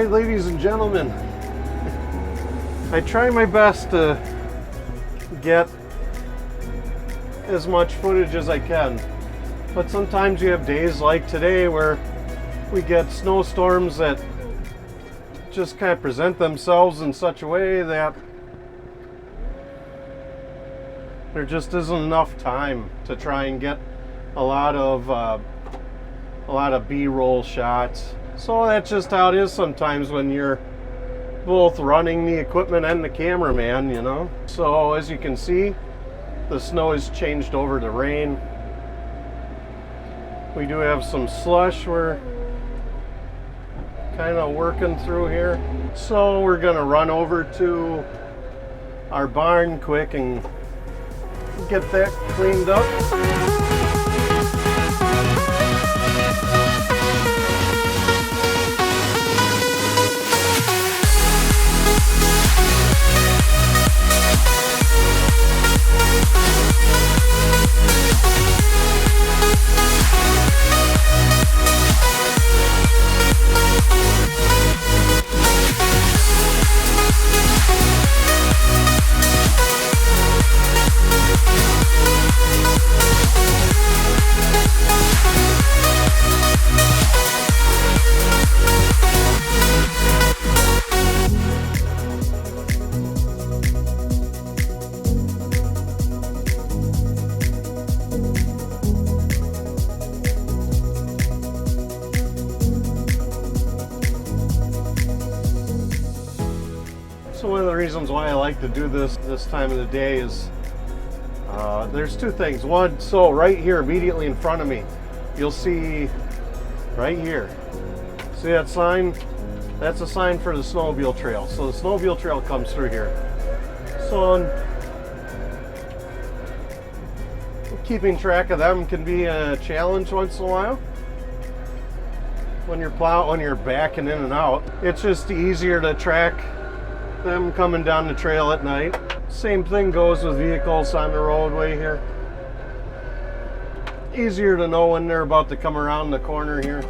Alright, ladies and gentlemen, I try my best to get as much footage as I can, but sometimes you have days like today where we get snowstorms that just kind of present themselves in such a way that there just isn't enough time to try and get a lot of B-roll shots. So that's just how it is sometimes when you're both running the equipment and the cameraman, you know. So as you can see, the snow has changed over to rain. We do have some slush we're kind of working through here. So we're gonna run over to our barn quick and get that cleaned up. So one of the reasons why I like to do this time of the day is there's two things. One, so right here immediately in front of me, you'll see right here, see that sign? That's a sign for the snowmobile trail. So the snowmobile trail comes through here. So keeping track of them can be a challenge once in a while. When you're backing in and out, it's just easier to track them coming down the trail at night. Same thing goes with vehicles on the roadway here. Easier to know when they're about to come around the corner here.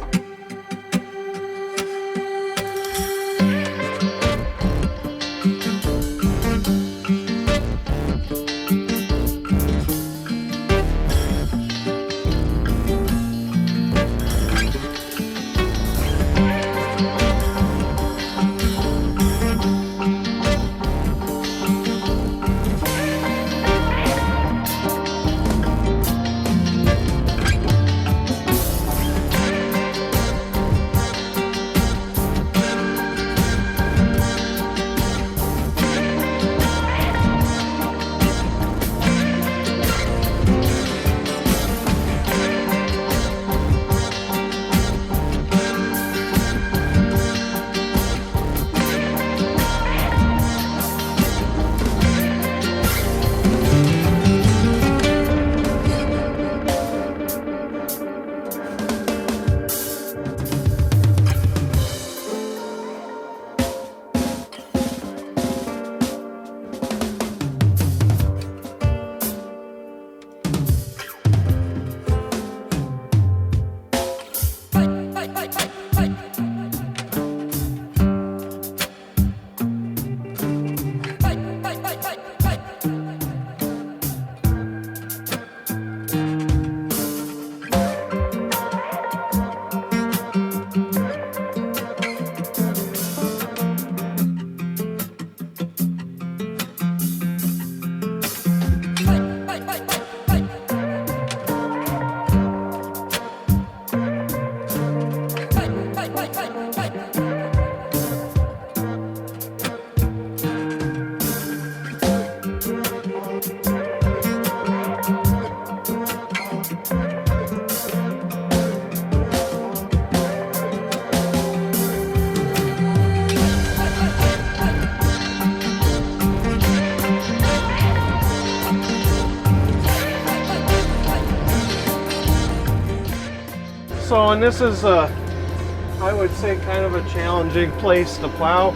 So, and this is I would say kind of a challenging place to plow.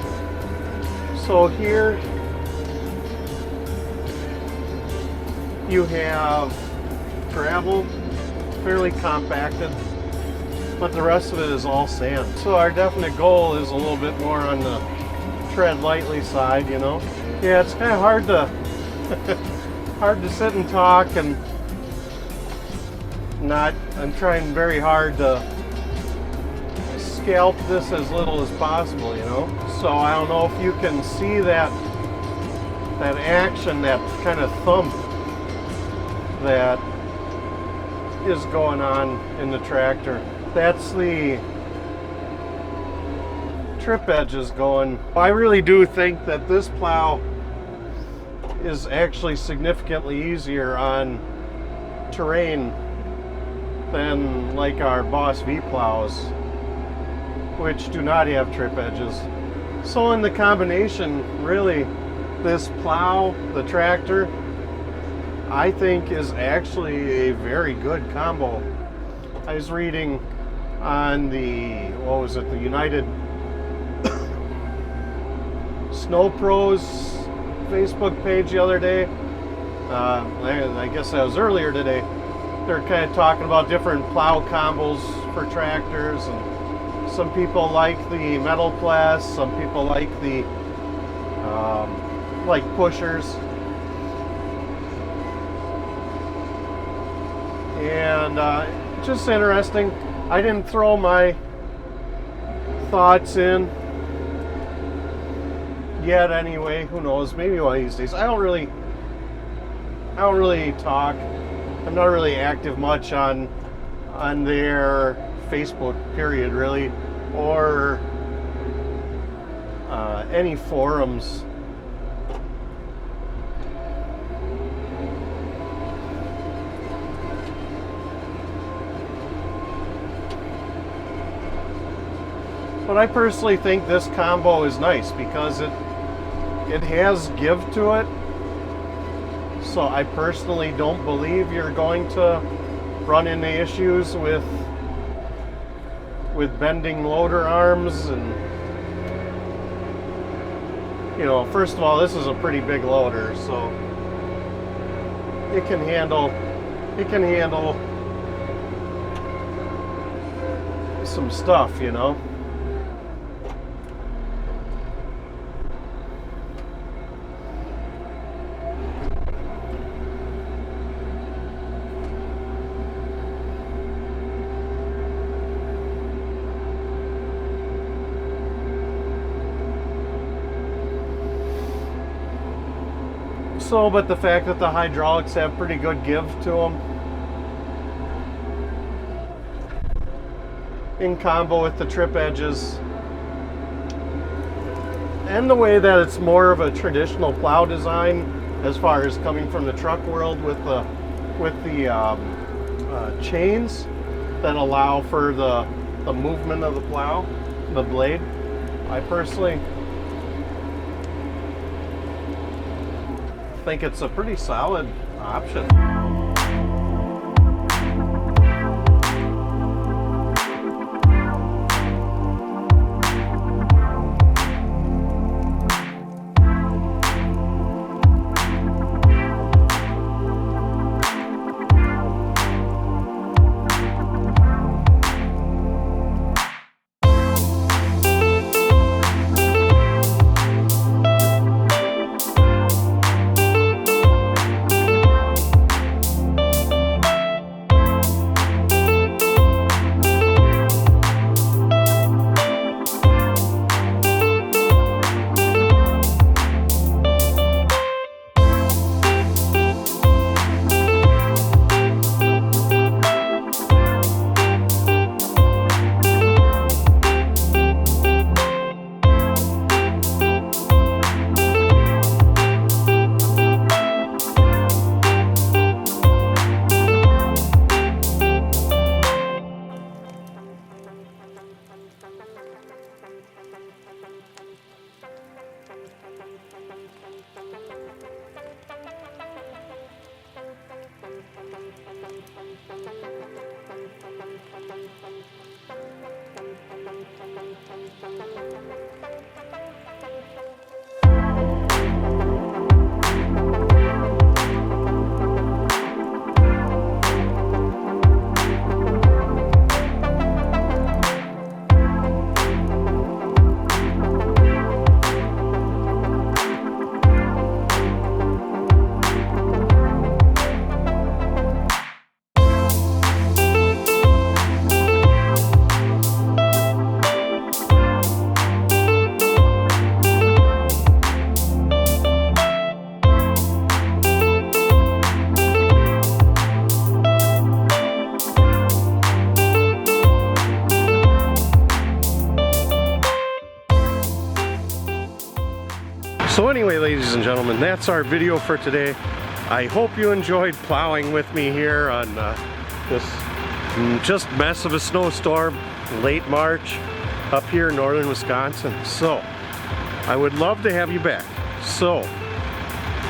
So here you have gravel, fairly compacted. but the rest of it is all sand. So our definite goal is a little bit more on the tread lightly side, you know. Yeah, it's kind of hard to hard to sit and talk and not. I'm trying very hard to scalp this as little as possible, you know. So I don't know if you can see that action, that kind of thump that is going on in the tractor. That's the trip edges going. I really do think that this plow is actually significantly easier on terrain than like our Boss V plows, which do not have trip edges. So in the combination, really, this plow, the tractor, I think is actually a very good combo. I was reading on the, what was it, the United Snow Pros Facebook page the other day. I guess that was earlier today. They're kind of talking about different plow combos for tractors, and some people like the metal press, some people like the like pushers. And just interesting. I didn't throw my thoughts in yet anyway. Who knows, maybe one of these days. I don't really talk. I'm not really active much on their Facebook, period, really, or any forums. But I personally think this combo is nice because it has give to it. So I personally don't believe you're going to run into issues with bending loader arms. And you know, first of all, this is a pretty big loader, so it can handle some stuff, you know. So, but the fact that the hydraulics have pretty good give to them, in combo with the trip edges, and the way that it's more of a traditional plow design as far as coming from the truck world with the chains that allow for the movement of the plow, the blade. I personally think it's a pretty solid option. anyway, ladies and gentlemen, that's our video for today. I hope you enjoyed plowing with me here on this just mess of a snowstorm, late March, up here in northern Wisconsin. So, I would love to have you back. So,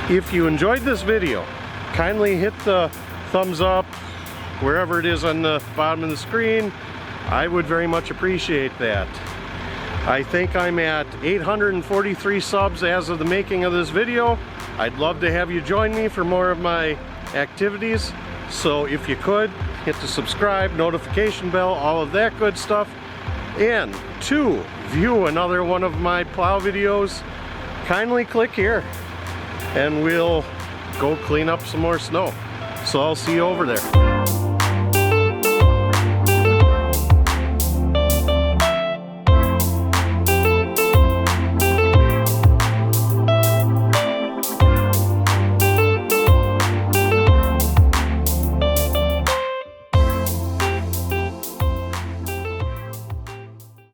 if you enjoyed this video, kindly hit the thumbs up wherever it is on the bottom of the screen. I would very much appreciate that. I think I'm at 843 subs as of the making of this video. I'd love to have you join me for more of my activities. So if you could, hit the subscribe, notification bell, all of that good stuff. And to view another one of my plow videos, kindly click here and we'll go clean up some more snow. So I'll see you over there.